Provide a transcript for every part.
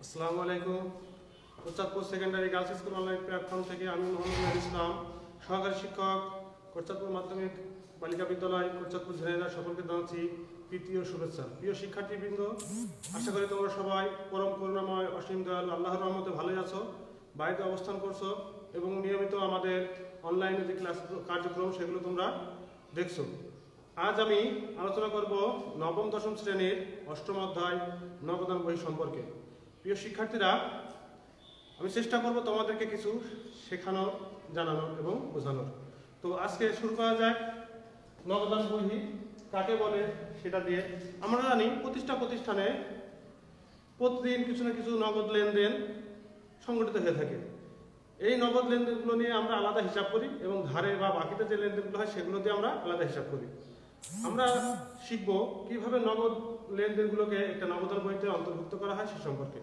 আসসালামু আলাইকুম। Korchandpur secondary girls school online platform থেকে আমি মোহাম্মদ মেহের ইসলাম, সহকারী শিক্ষক, কোরচাঁদপুর মাধ্যমিক বালিকা বিদ্যালয়, কোরচাঁদপুর ঝিনাইদহ। সকলকে জানাচ্ছি প্রীতি ও শুভেচ্ছা। প্রিয় শিক্ষার্থীবৃন্দ, আশা করি তোমরা সবাই পরম করুণাময় অসীম দয়ালু আল্লাহর রহমতে ভালোই আছো, বাড়িতে অবস্থান করছো এবং নিয়মিত আমাদের অনলাইনে যে ক্লাস কার্যক্রম সেগুলো তোমরা দেখছো। আজ আমি আলোচনা করব নবম দশম শ্রেণীর অষ্টম অধ্যায় নবদান বই সম্পর্কে। প্রিয় শিক্ষার্থীরা, আমি চেষ্টা করব তোমাদেরকে কিছু শেখানোর, জানানোর এবং বোঝানোর। তো আজকে শুরু করা যাক নবদান বই কাকে বলে সেটা দিয়ে। আমরা জানি প্রতিষ্ঠানে প্রতিদিন কিছু না কিছু নগদ লেনদেন সংগঠিত হয়ে থাকে। এই নগদ লেনদেনগুলো নিয়ে আমরা আলাদা হিসাব করি এবং ধারে বা বাকিতে যে লেনদেনগুলো হয় সেগুলো দিয়ে আমরা আলাদা হিসাব করি। আমরা শিখব কিভাবে নগদ লেনদেনগুলোকে একটা নগদান বইতে অন্তর্ভুক্ত করা হয় সে সম্পর্কে।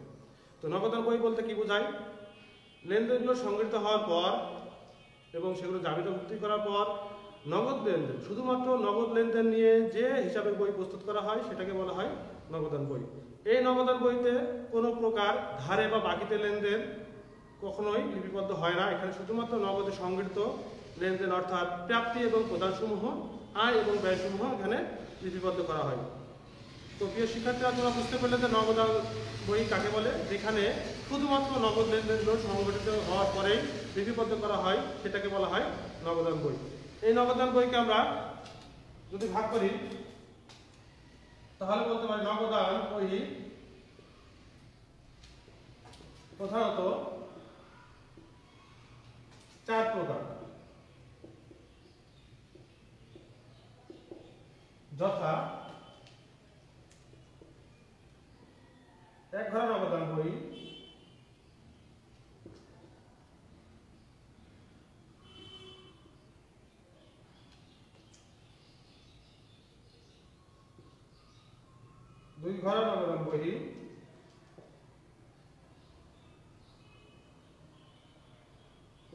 তো নগদান বই বলতে কি বোঝায়? লেনদেনগুলো সংগঠিত হওয়ার পর এবং সেগুলো জাবিতাভুক্তি করার পর নগদ লেনদেন, শুধুমাত্র নগদ লেনদেন নিয়ে যে হিসাবে বই প্রস্তুত করা হয় সেটাকে বলা হয় নগদান বই। এই নগদান বইতে কোনো প্রকার ধারে বা বাকিতে লেনদেন কখনোই লিপিবদ্ধ হয় না। এখানে শুধুমাত্র নগদে সংগঠিত লেনদেন অর্থাৎ প্রাপ্তি এবং প্রদানসমূহ, আয় এবং ব্যয়সমূহ এখানে লিপিবদ্ধ করা হয়। তো প্রিয় শিক্ষার্থীরা, তোমরা বুঝতে পারলে যে নগদান বই কাকে বলে। যেখানে শুধুমাত্র নগদ লেনদেনগুলো সংগঠিত হওয়ার পরেই লিপিবদ্ধ করা হয় সেটাকে বলা হয় নগদান বই। এই নগদান বইকে আমরা যদি ভাগ করি তাহলে বলতে পারি নগদান বই প্রধানত 4 প্রকার, যথা এক ঘর নগদান বই, দুই ঘর নগদান বই,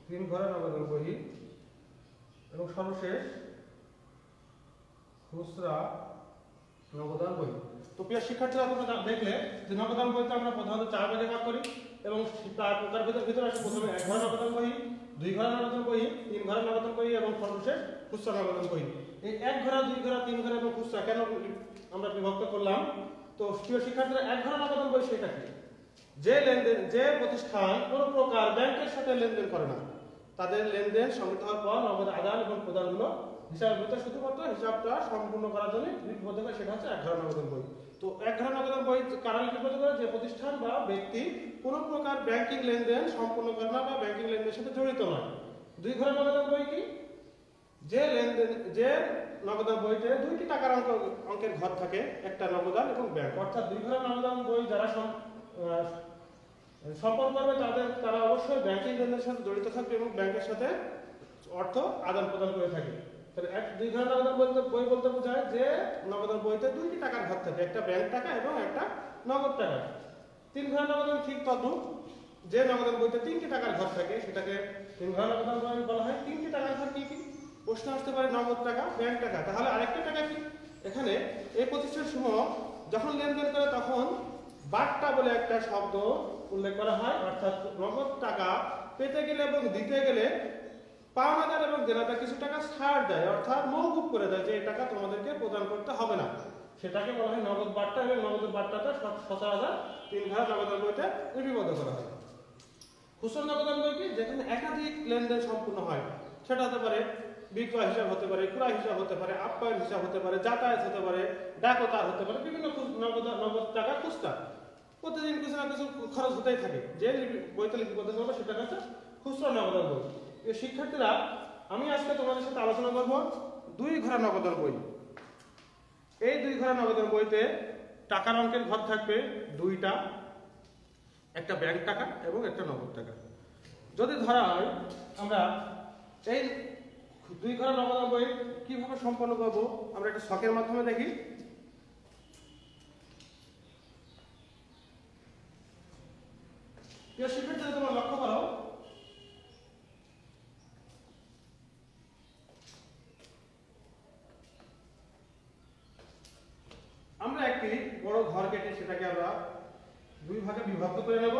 তিন ঘর নগদান বই এবং সর্বশেষ খুচরা নগদান বই। তো প্রিয় শিক্ষার্থীরা, তোমরা দেখলে যে নগদান বইতে আমরা প্রধানত 4 ভাগে ভাগ করি এবং তার প্রকার ভিতরে আসে প্রথমে এক ঘর নগদান বই, দুই ঘর নগদান বই, তিন ঘর নগদান বই এবং সর্বশেষ খুচরা নগদান বই। এই এক ঘর, দুই ঘর, তিন ঘর এবং খুচরা কেন আমরা বিভক্ত করলাম? তো প্রিয় শিক্ষার্থীরা, এক ঘর নগদান বই সেটা কি? যে প্রতিষ্ঠান কোনো প্রকার ব্যাংকের সাথে লেনদেন করে না, তাদের লেনদেন সংগঠিত হওয়ার পর নগদ আদান এবং প্রদানগুলো হিসাবের ভিতরে শুধুমাত্র হিসাবটা সম্পূর্ণ করার জন্য লিপিবদ্ধ করে, সেটা হচ্ছে এক ঘর নগদান বই। তো এক ঘর নগদান বই কারা লিপিবদ্ধ করে? যে প্রতিষ্ঠান বা ব্যক্তি কোনো প্রকার ব্যাংকিং লেনদেন সম্পূর্ণ করে না বা ব্যাংকিং লেনদেনের সাথে জড়িত নয়। দুই ঘর নগদান বই কি? যে নগদান বইতে দুইটি টাকার অঙ্কের ঘর থাকে, একটা নগদান এবং ব্যাংক। অর্থাৎ দুই ঘর নগদান বই যারা সম্পন্ন করবে তারা অবশ্যই ব্যাংকিং লেনদেনের সাথে জড়িত থাকবে এবং ব্যাংকের সাথে অর্থ আদান প্রদান করে থাকে। তাহলে দুই ঘর নগদান বই বলতে বোঝায় যে নগদান বইতে দুইটি টাকার ঘর থাকে, একটা ব্যাংক টাকা এবং একটা নগদ টাকা। তিন ঘর নগদান ঠিক তদ্রূপ, যে নগদান বইতে 3টি টাকার ঘর থাকে সেটাকে তিন ঘর নগদান বই বলা হয়। 3টি টাকার ঘর কি কি? প্রশ্ন আসতে পারে নগদ টাকা, ব্যাংক টাকা, তাহলে আরেকটা টাকা কি? এখানে এই প্রতিষ্ঠান সমূহ যখন লেনদেন করে তখন বাট্টা বলে একটা শব্দ উল্লেখ করা হয়। অর্থাৎ নগদ টাকা পেতে গেলে এবং দিতে গেলে পাওনাদার এবং দেনাদার কিছু টাকা ছাড় দেয়, অর্থাৎ মওকুফ করে দেয় যে এই টাকা তোমাদেরকে প্রদান করতে হবে না। সেটাকে বলা হয় নগদ বাট্টা এবং নগদ বাট্টাটা সচরাচর তিন ঘর নগদান বইতে লিপিবদ্ধ করা হয়। খুচরা নগদান বই কি? যেখানে একাধিক লেনদেন সম্পূর্ণ হয়, সেটা হতে পারে বিক্রয় হিসাব, হতে পারে ক্রয় হিসাব, হতে পারে আপ্যায়ন হিসাব, হতে পারে যাতায়াত, হতে পারে ডাকতার, হতে পারে বিভিন্ন নগদ টাকা খুচরা। প্রতিদিন কিছু না কিছু খরচ হতেই থাকে, যে বইতে লিপিবদ্ধ করবে সেটা হচ্ছে খুচরা নগদান বই। শিক্ষার্থীরা, আমি আজকে তোমাদের সাথে আলোচনা করব দুই ঘর নগদান বই। এই দুই ঘর নগদান বইতে টাকার অঙ্কের ঘর থাকবে দুইটা, একটা ব্যাংক টাকা এবং একটা নগদ টাকা। যদি ধরা হয় আমরা এই দুই ঘর নগদান বই কিভাবে সম্পন্ন করব, আমরা একটা ছকের মাধ্যমে দেখি। প্রিয় শিক্ষার্থীরা, তোমরা লক্ষ্য করো আমরা একটি বড় ঘর কেটে সেটাকে আমরা দুই ভাগে বিভক্ত করে নেব।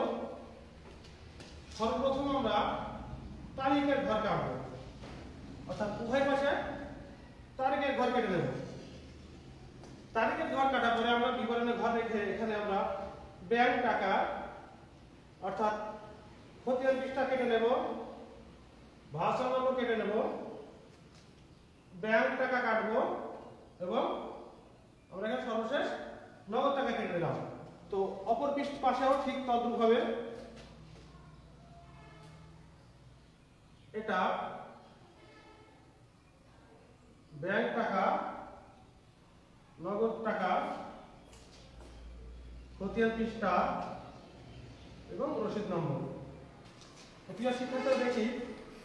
সর্বপ্রথম আমরা তারিখের ঘর কাটব, অর্থাৎ উভয় পাশে তারিখের ঘর কেটে নেব। তারিখের ঘর কাটার পরে আমরা বিবরণের ঘর রেখে এখানে আমরা ব্যাংক টাকা অর্থাৎ খতিয়ান পৃষ্ঠা কেটে নেব, ভাষা নম্বর কেটে নেব, ব্যাংক টাকা কাটবো এবং আমরা এখানে সর্বশেষ নগদ টাকা কেটে নিলাম। তো অপর পৃষ্ঠ পাশেও ঠিক তদ্রূপভাবে এটা ব্যাংক টাকা, নগদ টাকা, খতিয়ান পৃষ্ঠা এবং রসিদ নম্বর। প্রিয় শিক্ষার্থীরা দেখি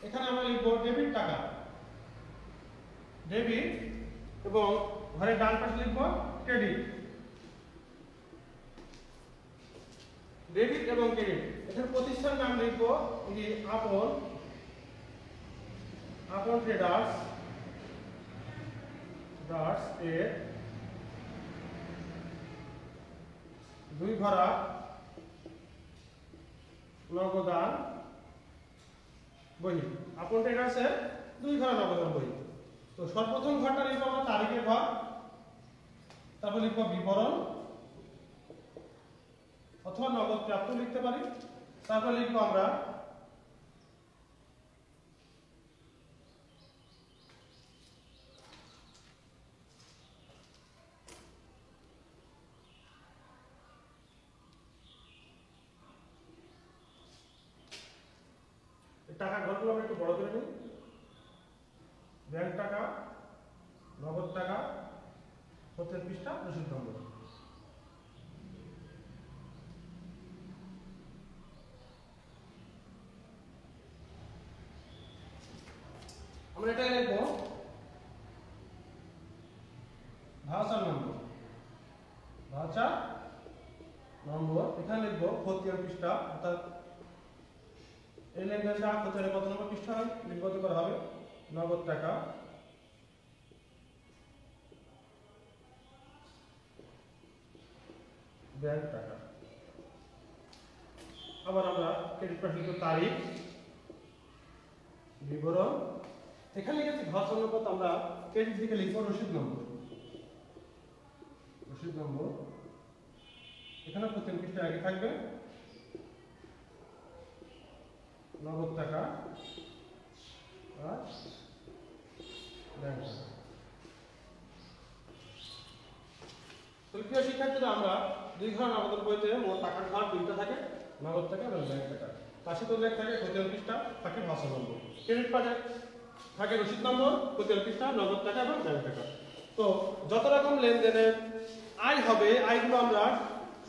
এখানে আমরা লিখব ডেবিট টাকা, ডেবিট, এবং ঘরের ডান পাশে লিখব ক্রেডিট, ডেবিট এবং ক্রেডিট। এখানে প্রতিষ্ঠান নাম লিখব আপন, আপন ট্রেডার্স এর দুই ঘরা নগদান বই, আপন ট্রেডার্স এর দুই ঘরা নগদান বই। তো সর্বপ্রথম ঘরটা লিখবো আমরা তারিখের ঘর, তারপর লিখবো বিবরণ অথবা নগদ প্রাপ্ত লিখতে পারি, তারপর লিখবো আমরা টাকা ঘরগুলো আমরা একটু বড় করে নিই, ব্যাংক টাকা, নগদ টাকা, খতিয়ান পৃষ্ঠা, রসিদ নম্বর। আমরা এটা লিখব ভাউচার নম্বর, ভাউচার নম্বর। এখানে লিখব খতিয়ান পৃষ্ঠা, অর্থাৎ এই লেনদেনটা খতিয়ানের কত নম্বর পৃষ্ঠা লিপিবদ্ধ করা হবে, নগদ টাকা, ব্যাংক টাকা। আবার আমরা ক্রেডিট পাশে লিখব তারিখ, বিবরণ। এখানে লিখেছি ভাউচার নম্বর, আমরা ক্রেডিট দিকে লিখব রসিদ নম্বর, রসিদ নম্বর। এখানে খতিয়ান পৃষ্ঠা আগে থাকবে, নগদ টাকা আর ব্যাংক টাকা। প্রিয় শিক্ষার্থীরা, আমরা দুই ঘর নগদ বইতে মোট টাকার ঘর দুইটা থাকে, নগদ টাকা এবং ব্যাংক টাকা। পাশে তো লেখা থাকে খতিয়ান পৃষ্ঠা, থাকে ভাউচার নম্বর। ক্রেডিট পাশে থাকে রসিদ নম্বর, খতিয়ান পৃষ্ঠা, নগদ টাকা এবং ব্যাংক টাকা। তো যত রকম লেনদেনের আয় হবে, আয়গুলো আমরা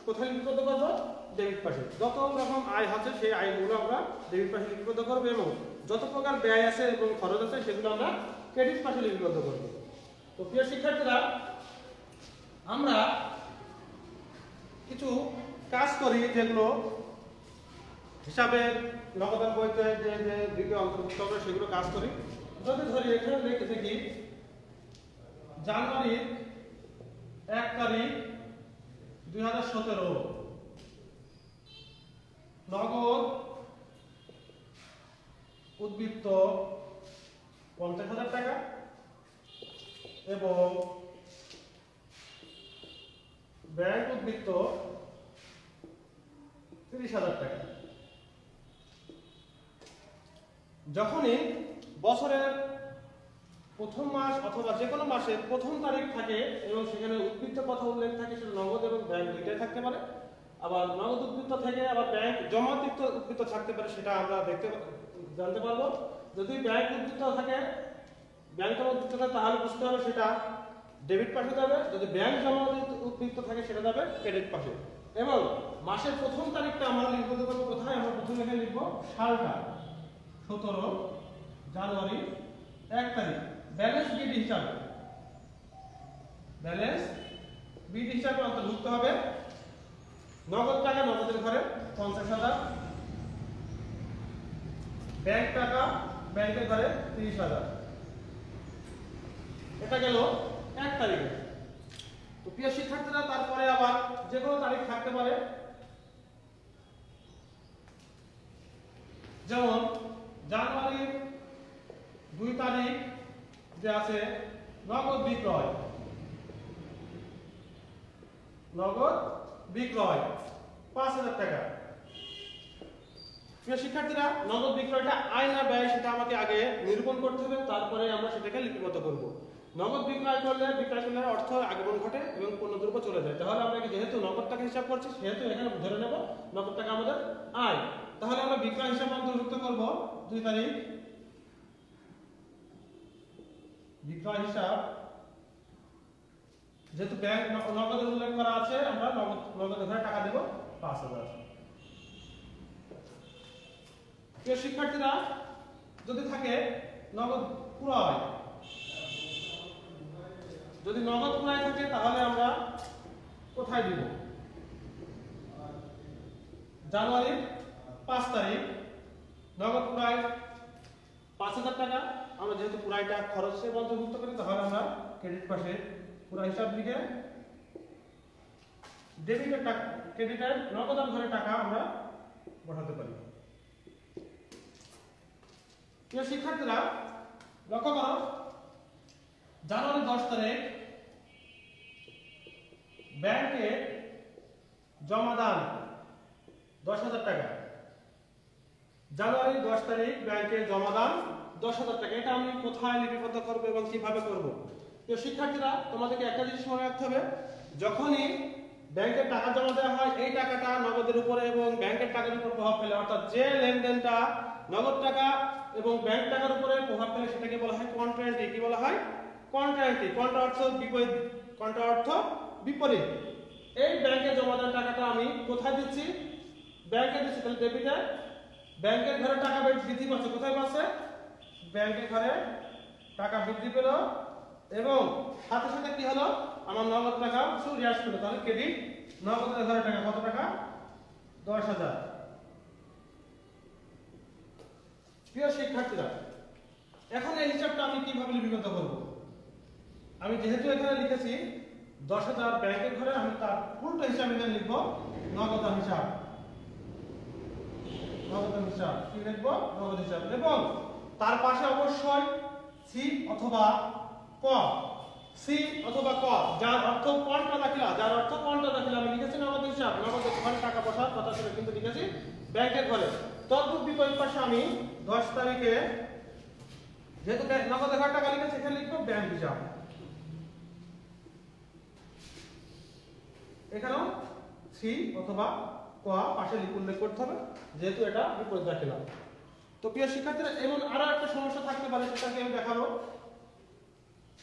কোথায় লিপিবদ্ধ করবো? ডেবিট পাশে। যত রকম আয় আছে সেই আয়গুলো আমরা ডেবিট পাশে লিপিবদ্ধ করবো, এবং যত প্রকার ব্যয় আছে এবং খরচ আছে সেগুলো আমরা ক্রেডিট পাশে লিপিবদ্ধ করবো। তো প্রিয় শিক্ষার্থীরা, আমরা কিছু কাজ করি যেগুলো হিসাবের নগদান বইতে যে যে দিকে অন্তর্ভুক্ত হবে সেগুলো কাজ করি। যদি ধরি এখানে লিখে দেখি জানুয়ারির 1 তারিখ 2017 নগদ উদ্বৃত্ত 50,000 টাকা এবং ব্যাংক উদ্বৃত্ত 30,000 টাকা। যখনই বছরের প্রথম মাস অথবা যে কোনো মাসের প্রথম তারিখ থাকে এবং সেখানে উদ্বৃত্ত কথা উল্লেখ থাকে, সেটা নগদ এবং ব্যাংক দুইটাই থাকতে পারে। আবার নগদ উদ্বৃত্ত থেকে আবার ব্যাংক জমাতিরিক্ত উদ্বৃত্ত থাকতে পারে, সেটা আমরা জানতে পারবো। যদি ব্যাংক উদ্বৃত্ত থাকে, ব্যাংক জমা উদ্বৃত্ত থাকে, তাহলে বুঝতে হবে সেটা ডেবিট পাশে যাবে। যদি ব্যাংক জমা উদ্বৃত্ত থাকে সেটা যাবে ক্রেডিট পাশে। এবং মাসের প্রথম তারিখটা আমরা লিপিবদ্ধ করবো কোথায়? আমরা প্রথমে এখানে লিখবো সালটা 17 জানুয়ারি 1 তারিখ। ব্যালেন্স বিড হিসাবে, ব্যালেন্স বিড হিসাবে অন্তর্ভুক্ত হবে নগদ টাকা, নগদের ঘরে 50,000, ব্যাংক টাকা, ব্যাংকের ঘরে 30,000। এটা গেল 1 তারিখে। তো প্রিয় শিক্ষার্থীরা, তারপরে আবার যে কোনো তারিখ থাকতে পারে। যেমন জানুয়ারির 2 তারিখ যে আছে নগদ বিক্রয়, নগদ বিক্রয় 5000 টাকা। প্রিয় শিক্ষার্থীরা, নগদ বিক্রয়টা আয় না ব্যয় সেটা আমাকে আগে নিরূপণ করতে হবে, তারপরে আমরা সেটাকে লিপিবদ্ধ করব। নগদ বিক্রয় করলে অর্থ আগমন ঘটে এবং পণ্যদ্রব্য চলে যায়। তাহলে আমরা যেহেতু নগদ টাকা হিসাব করছি সেহেতু এখানে ধরে নেব নগদ টাকা আমাদের আয়। তাহলে আমরা বিক্রয় হিসাব অন্তর্ভুক্ত করব 2 তারিখ বিক্রয় হিসাব, যেহেতু ব্যাংক নগদের উল্লেখ করা আছে আমরা নগদ ঘরে টাকা দেব 5000। প্রিয় শিক্ষার্থীরা, যদি থাকে নগদ ক্রয়, যদি নগদ ক্রয় থাকে তাহলে আমরা কোথায় দিব? জানুয়ারির 5 তারিখ নগদ ক্রয় 5000 টাকা। আমরা যেহেতু ক্রয়টা খরচ হিসেবে অন্তর্ভুক্ত করি তাহলে আমরা ক্রেডিট পাশে ক্রয় হিসাব লিখে ডেবিটের টাকা, ক্রেডিটের নগদান ঘরে টাকা আমরা বসাতে পারি। প্রিয় শিক্ষার্থীরা, লক্ষ্য করো জানুয়ারি 10 তারিখ ব্যাংকে জমাদান 10,000 টাকা। জানুয়ারি 10 তারিখ ব্যাংকে জমাদান 10,000 টাকা। এটা আমি কোথায় লিপিবদ্ধ করব এবং কিভাবে করব? তো শিক্ষার্থীরা, তোমাদেরকে একটা জিনিস মনে রাখতে হবে, যখনই ব্যাংকে টাকা জমা দেওয়া হয় এই টাকাটা নগদের উপরে এবং ব্যাংকের টাকার উপর প্রভাব ফেলে, অর্থাৎ যে লেনদেনটা নগদ টাকা এবং ব্যাংক টাকার উপরে প্রভাব ফেলে সেটাকে বলা হয় কন্ট্রাএন্ট্রি। কি বলা হয়? কন্ট্রাএন্ট্রি। কন্ট্রা অর্থ বিপরীত, কন্ট্রা অর্থ বিপরীত। এই ব্যাংকে জমা দেওয়া টাকাটা আমি কোথায় দিচ্ছি? ব্যাংকে দিচ্ছি। তাহলে ডেবিটে ব্যাংকের ঘরে টাকা বৃদ্ধি পাচ্ছে। কোথায় পাচ্ছে? ব্যাংকের ঘরে টাকা বৃদ্ধি পেল এবং সাথে সাথে কি হলো? আমার নগদ টাকা চলে আসলো। তাহলে ক্রেডিট নগদের ঘরে টাকা কত টাকা? 10,000। প্রিয় শিক্ষার্থীরা, এখন এই হিসাবটা আমি কিভাবে লিপিবদ্ধ করব? আমি যেহেতু এখানে লিখেছি 10,000 ব্যাংকের ঘরে, আমি তার উল্টো হিসাব এখানে লিখব নগদান হিসাব। নগদান হিসাব কি লিখব? নগদ হিসাব। এবং তার পাশে অবশ্যই সি অথবা ক, সি অথবা ক, যার অর্থ কন্ট্রা দাখিলা, যার অর্থ কন্ট্রা দাখিলা আমি লিখেছি নগদ হিসাব। নগদের ঘরে টাকা বসার কথা ছিল কিন্তু লিখেছি ব্যাংকের ঘরে। তদ্রূপ বিপরীত পাশে আমি 10 তারিখে যেহেতু নগদের ঘরে টাকা লিখেছি এখানে লিখব ব্যাংক হিসাব। এখানেও সি অথবা ক পাশে উল্লেখ করতে হবে যেহেতু এটা বিপরীত দাখিলা। তো প্রিয় শিক্ষার্থীরা, এমন আরো একটা সমস্যা থাকতে পারে, সেটাকে আমি দেখাবো।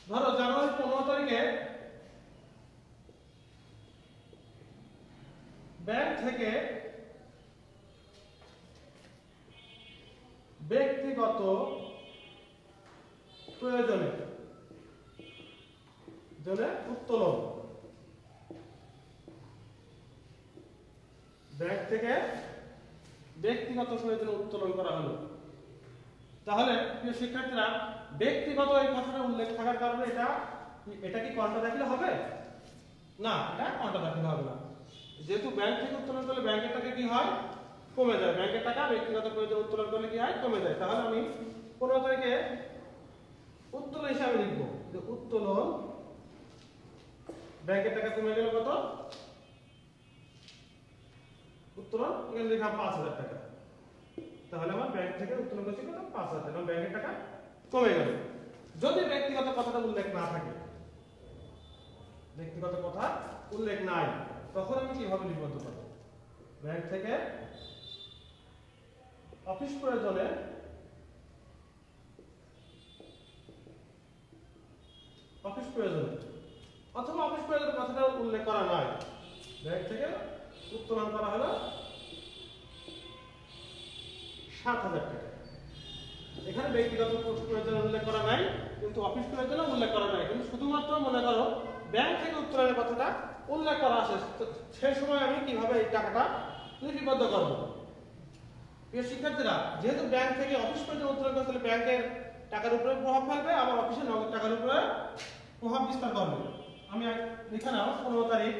ধরো জানুয়ারি 15 তারিখে ব্যাংক থেকে ব্যক্তিগত প্রয়োজনে উত্তোলন, ব্যাংক থেকে ব্যক্তিগত প্রয়োজনে উত্তোলন করা হলো। তাহলে প্রিয় শিক্ষার্থীরা, ব্যক্তিগত এই কথাটা উল্লেখ থাকার কারণে এটা কি কন্ট্রা দাখিলা হবে? না, এটা কন্ট্রা দাখিলা হবে না। যেহেতু ব্যাংক থেকে উত্তোলন করলে ব্যাংকের টাকা কি হয়? কমে যায়। ব্যাংকের টাকা ব্যক্তিগত প্রয়োজনে উত্তোলন করলে কি হয়? কমে যায়। তাহলে আমি 15 তারিখে উত্তোলন হিসাবে লিখব যে উত্তোলন, ব্যাংকের টাকা কমে গেল কত? উত্তোলন এখানে লেখা 5,000 টাকা। তাহলে আমার ব্যাংক থেকে উত্তোলন করছি কত? 5,000 টাকা। ব্যাংকের টাকা কমে গেল। যদি ব্যক্তিগত কথাটা উল্লেখ না থাকে, ব্যক্তিগত কথা উল্লেখ নাই, তখন আমি কিভাবে লিপিবদ্ধ করব? ব্যাংক থেকে অফিস প্রয়োজনে অথবা অফিস প্রয়োজনের কথাটা উল্লেখ করা নাই, ব্যাংক থেকে উত্তোলন করা হলো 7,000 টাকা। এখানে ব্যক্তিগত প্রয়োজনে উল্লেখ করা নাই কিন্তু অফিস প্রয়োজনে উল্লেখ করা নাই, কিন্তু শুধুমাত্র মনে করো ব্যাংক থেকে উত্তোলনের কথাটা উল্লেখ করা আছে, সেই সময় আমি কিভাবে এই টাকাটা লিপিবদ্ধ করব? প্রিয় শিক্ষার্থীরা, যেহেতু ব্যাংক থেকে অফিস প্রয়োজনে উত্তোলন করতে হলে ব্যাংকের টাকার উপরে প্রভাব ফেলবে, আবার অফিসের নগদ টাকার উপরে প্রভাব বিস্তার করবে। আমি লিখে নাও 15 তারিখ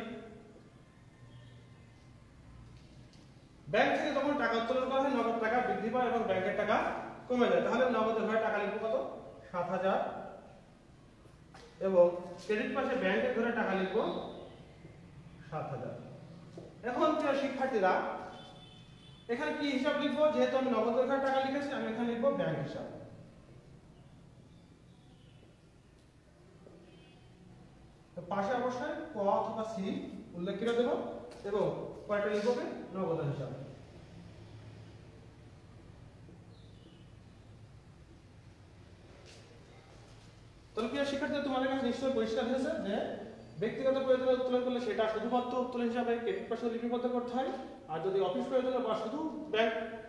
ব্যাংক থেকে যখন টাকা উত্তোলন করা হয় নগদ টাকা বৃদ্ধি পায় এবং ব্যাংকের টাকা কমে যায়। তাহলে নগদের ঘরে টাকা লিখবো কত? 7,000 এবং ক্রেডিট পাশে ব্যাংকের ঘরে টাকা লিখবো 7,000। এখন প্রিয় শিক্ষার্থীরা এখানে কি হিসাব লিখবো? যেহেতু আমি নগদের ঘরে টাকা লিখেছি আমি এখানে লিখবো ব্যাংক হিসাব। তো পাশে অবশ্যই ক অথবা সি উল্লেখ করে দেব এবং কয়টা লিখবো? নগদ হিসাব। তাহলে প্রিয় শিক্ষার্থীরা তোমাদের কাছে নিশ্চয়ই পরিষ্কার হয়েছে যে ব্যক্তিগত প্রয়োজনে উত্তোলন করলে সেটা শুধুমাত্র উত্তোলন হিসাবে ক্রেডিট পাশে লিপিবদ্ধ করতে হয়, আর যদি অফিস প্রয়োজনে বা শুধু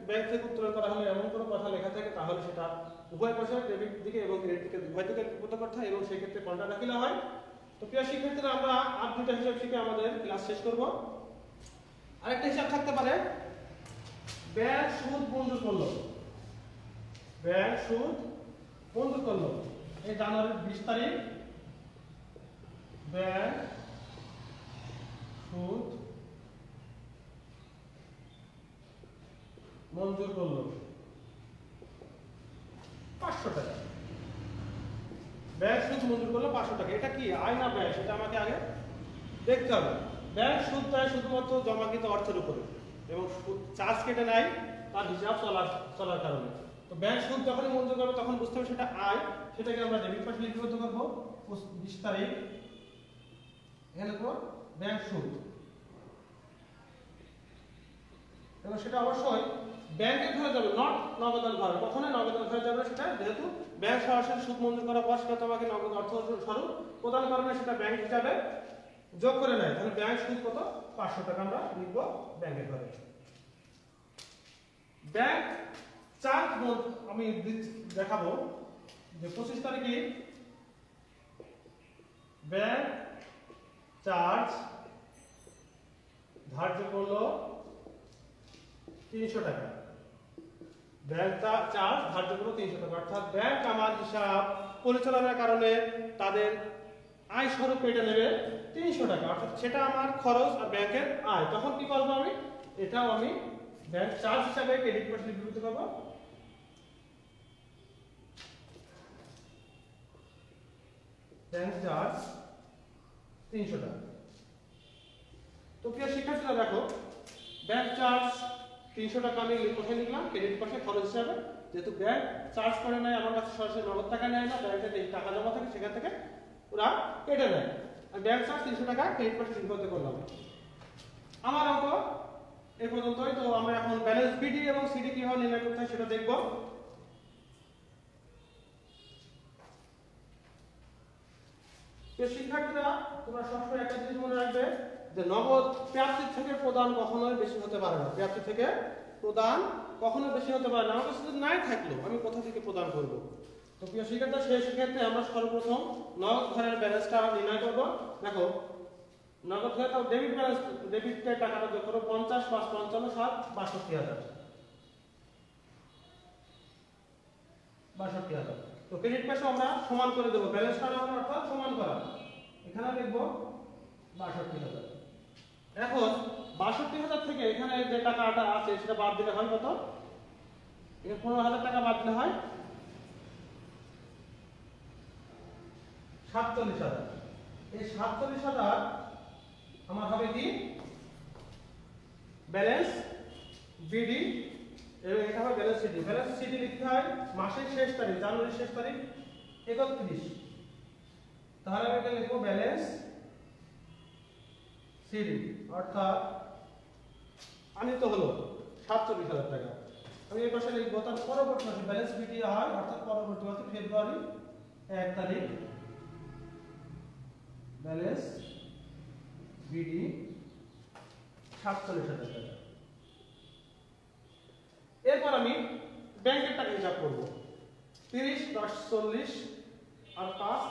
ব্যাংক থেকে উত্তোলন করা হলে এমন কোনো কথা লেখা থাকে তাহলে সেটা উভয় পাশে ডেবিট দিকে এবং ক্রেডিট দিকে উভয় দিকে লিপিবদ্ধ করতে হয় এবং সেই ক্ষেত্রে কোনটা দাখিলা হয়। তো প্রিয় শিক্ষার্থীরা আমরা আর দুটো হিসাব শিখে আমাদের ক্লাস শেষ করব। আরেকটা হিসাব থাকতে পারে ব্যাংক সুদ মঞ্জুর করলো। ব্যাংক সুদ মঞ্জুর করলো এই জানুয়ারির 20 তারিখ ব্যাংক সুদ মঞ্জুর করলো 500 টাকা। ব্যাংক সুদ মঞ্জুর করলো 500 টাকা। এটা কি আয় না ব্যয় সেটা আমাকে আগে দেখতে হবে। ব্যাংক সুদ দেয় শুধুমাত্র জমাকৃত অর্থের উপরে এবং চার্জ কেটে নেয় তার হিসাব চলার কারণে। তো ব্যাংক সুদ যখনই মঞ্জুর করবে তখন বুঝতে হবে সেটা আয়, সেটাকে আমরা ডেবিট পাশে লিপিবদ্ধ করবো 20 তারিখ। এখানে তো ব্যাংক সুদ এবং সেটা অবশ্যই ব্যাংকের ঘরে যাবে, নট নগদের ঘরে। কখনোই নগদের ঘরে যাবে সেটা, যেহেতু ব্যাংক সরাসরি সুদ মঞ্জুর করার পর সেটা তোমাকে নগদ অর্থ স্বরূপ প্রদান করবে, সেটা ব্যাংক হিসাবে যোগ করে নেয়। তাহলে ব্যাংক সুদ কত? 500 টাকা আমরা লিখব ব্যাংকের ঘরে। ব্যাংক চার্জ আমি দেখাবো যে 25 তারিখে ব্যাংক চার্জ ধার্য করলো 300 টাকা। ব্যাংক চার্জ ধার্য করলো 300 টাকা, অর্থাৎ ব্যাংক আমার হিসাব পরিচালনার কারণে তাদের আয় স্বরূপ কেটে নেবে 300 টাকা, অর্থাৎ সেটা আমার খরচ আর ব্যাংকের আয়। তখন কি করবো আমি? এটাও আমি ব্যাংক চার্জ হিসাবে ক্রেডিট পাশে লিপিবদ্ধ করবো। ব্যাংক চার্জ 300 টাকা। তো প্রিয় শিক্ষার্থীরা দেখো, ব্যাংক চার্জ 300 টাকা আমি কোথায় লিখলাম? ক্রেডিট পাশে খরচ হিসাবে। যেহেতু ব্যাংক চার্জ করে নেয় আমার কাছে, সরাসরি নগদ টাকা নেয় না, ব্যাংকে যে টাকা জমা থাকে সেখান থেকে ওরা কেটে নেয়। আর ব্যাংক চার্জ 300 টাকা ক্রেডিট পাশে লিপিবদ্ধ করলাম। আমার অঙ্ক এই পর্যন্তই। তো আমরা এখন ব্যালেন্স বিডি এবং সিডি কিভাবে নির্ণয় করতে হয় সেটা দেখব। শিক্ষার্থীরা তোমরা সবসময় একটা জিনিস মনে রাখবে যে নগদ প্রাপ্তি থেকে প্রদান কখনোই বেশি হতে পারে না। প্রাপ্তি থেকে প্রদান কখনো বেশি হতে পারে না। আমার কাছে যদি নাই থাকলো আমি কোথা থেকে প্রদান করব? তো প্রিয় শিক্ষার্থীরা সেই ক্ষেত্রে আমরা সর্বপ্রথম নগদ ঘরের ব্যালেন্সটা নির্ণয় করব। দেখো, নগদ ঘরে তাও ডেবিট ব্যালেন্স, ডেবিটের টাকাটা যোগ করো 50 + 55 7 62,000। তো ক্রেডিট পাশে আমরা সমান করে দেব, ব্যালেন্সটা আমরা অর্থাৎ সমান করা। এখানে লিখব 62,000। এখন 62,000 থেকে এখানে যে টাকাটা আছে সেটা বাদ দিলে হয় কত? এখানে 15,000 টাকা বাদ দিলে হয় 47,000। এই 47,000 আমার হবে কি? ব্যালেন্স বিডি এবং এটা হবে ব্যালেন্স সিডি। ব্যালেন্স সিডি লিখতে হয় মাসের শেষ তারিখ, জানুয়ারির শেষ তারিখ 31। তাহলে আমি এটা লিখবো ব্যালেন্স সিডি, অর্থাৎ আমি তো হলো 47,000 টাকা। আমি এই পাশে লিখবো তার পরবর্তী মাসে ব্যালেন্স বিডি হয়, অর্থাৎ পরবর্তী মাসে ফেব্রুয়ারি 1 তারিখ ব্যালেন্স বিডি 47,000 টাকা। এরপর আমি ব্যাংকের টাকা হিসাব করব। 30 + 40 আর 5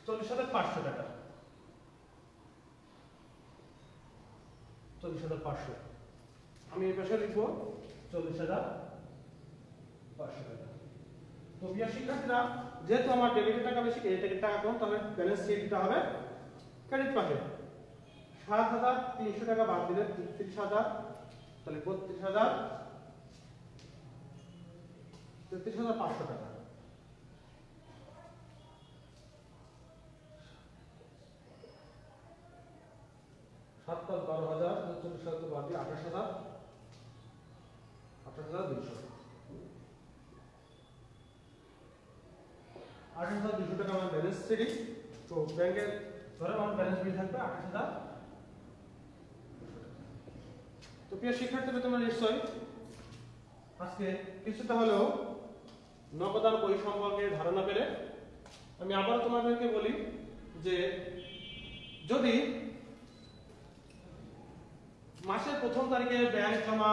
40,500 টাকা। 40,500 আমি এই পাশে লিখব 40,500 টাকা। তো প্রিয় শিক্ষার্থীরা, যেহেতু আমার ডেবিটের টাকা বেশি, ক্রেডিটের টাকা কম, তাহলে ব্যালেন্স সিটটা হবে ক্রেডিট পাশে 7,300 টাকা বাদ দিলে 33,000, তাহলে 33,500 টাকা। 7 + 12,000, 40,000 বাদ দিয়ে 28,200, 28,200 টাকা আমার ব্যালেন্স ছিল। তো ব্যাংকের ধরে আমার ব্যালেন্স বিল থাকবে 28,000। তো প্রিয় শিক্ষার্থীরা, তোমরা নিশ্চয়ই আজকে কিছুটা হলেও নগদান বই সম্পর্কে ধারণা পেলে। আমি আবারও তোমাদেরকে বলি যে যদি মাসের প্রথম তারিখে ব্যাংক জমা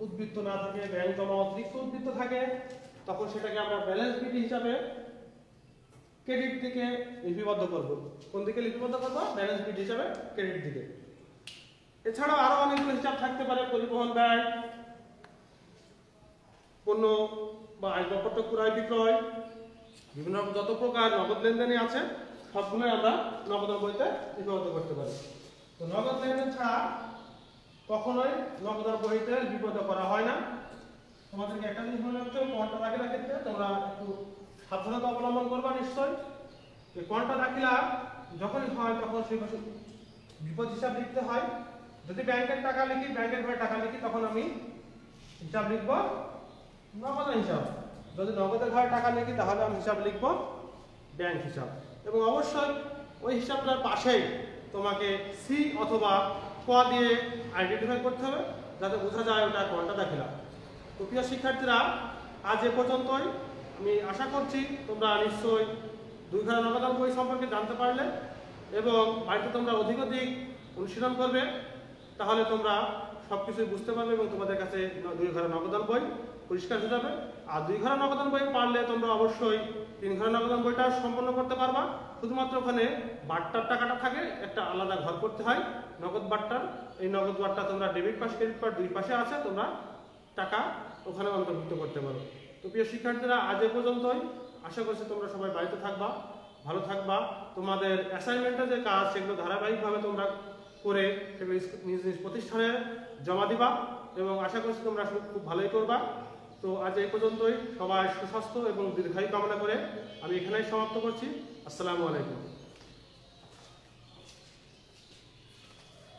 উদ্বৃত্ত না থাকে, ব্যাংক জমা অতিরিক্ত উদ্বৃত্ত থাকে, তখন সেটাকে আমরা ব্যালেন্স বিল হিসাবে ক্রেডিট দিকে লিপিবদ্ধ করব। কোন দিকে লিপিবদ্ধ করব? ব্যালেন্স বিল হিসাবে ক্রেডিট দিকে। এছাড়াও আরো অনেকগুলো হিসাব থাকতে পারে, পরিবহন ব্যয়, পণ্য বা আসবাবপত্র ক্রয় বিক্রয়, বিভিন্ন যত প্রকার নগদ লেনদেনই আছে সবগুলোই আমরা নগদান বইতে লিপিবদ্ধ করতে পারি। তো নগদ লেনদেন ছাড়া কখনোই নগদান বইতে লিপিবদ্ধ করা হয় না। তোমাদেরকে একটা জিনিস মনে রাখতে হবে, কোনটা দাখিলার ক্ষেত্রে তোমরা একটু সাবধানতা অবলম্বন করবা নিশ্চয়। এই কোনটা দাখিলা যখনই হয় তখন সেই বিপদ হিসাব লিখতে হয়। যদি ব্যাংকের টাকা লিখি, ব্যাংকের ঘরে টাকা লিখি, তখন আমি হিসাব লিখব নগদান হিসাব। যদি নগদের ঘরে টাকা লিখি তাহলে আমি হিসাব লিখব ব্যাংক হিসাব। এবং অবশ্যই ওই হিসাবটার পাশেই তোমাকে সি অথবা ক দিয়ে আইডেন্টিফাই করতে হবে, যাতে বোঝা যায় ওটা কোনটা দাখিলা। তো প্রিয় শিক্ষার্থীরা, আজ এ পর্যন্তই। আমি আশা করছি তোমরা নিশ্চয়ই দুই ঘর নগদান বই সম্পর্কে জানতে পারলে এবং বাড়িতে তোমরা অধিক অনুশীলন করবে, তাহলে তোমরা সবকিছুই বুঝতে পারবে এবং তোমাদের কাছে দুই ঘর নগদান বই পরিষ্কার হয়ে যাবে। আর দুই ঘর নগদান বই পারলে তোমরা অবশ্যই 3 ঘর নগদান বইটা সম্পন্ন করতে পারবা। শুধুমাত্র ওখানে বাট্টার টাকাটা থাকে, একটা আলাদা ঘর করতে হয় নগদ বাট্টার। এই নগদ বাট্টা তোমরা ডেবিট পাস ক্রেডিট কার্ড দুই পাশে আছে, তোমরা টাকা ওখানে অন্তর্ভুক্ত করতে পারো। তো প্রিয় শিক্ষার্থীরা, আজ এ পর্যন্তই। আশা করছি তোমরা সবাই বাড়িতে থাকবা, ভালো থাকবা। তোমাদের অ্যাসাইনমেন্টের যে কাজ সেগুলো ধারাবাহিকভাবে তোমরা করে সেগুলো নিজ নিজ প্রতিষ্ঠানে জমা দিবা এবং আশা করছি তোমরা খুব ভালোই করবা। তো আজ এই পর্যন্তই। সবাই সুস্বাস্থ্য এবং দীর্ঘায়ু কামনা করে আমি এখানেই সমাপ্ত করছি। আসসালামু আলাইকুম।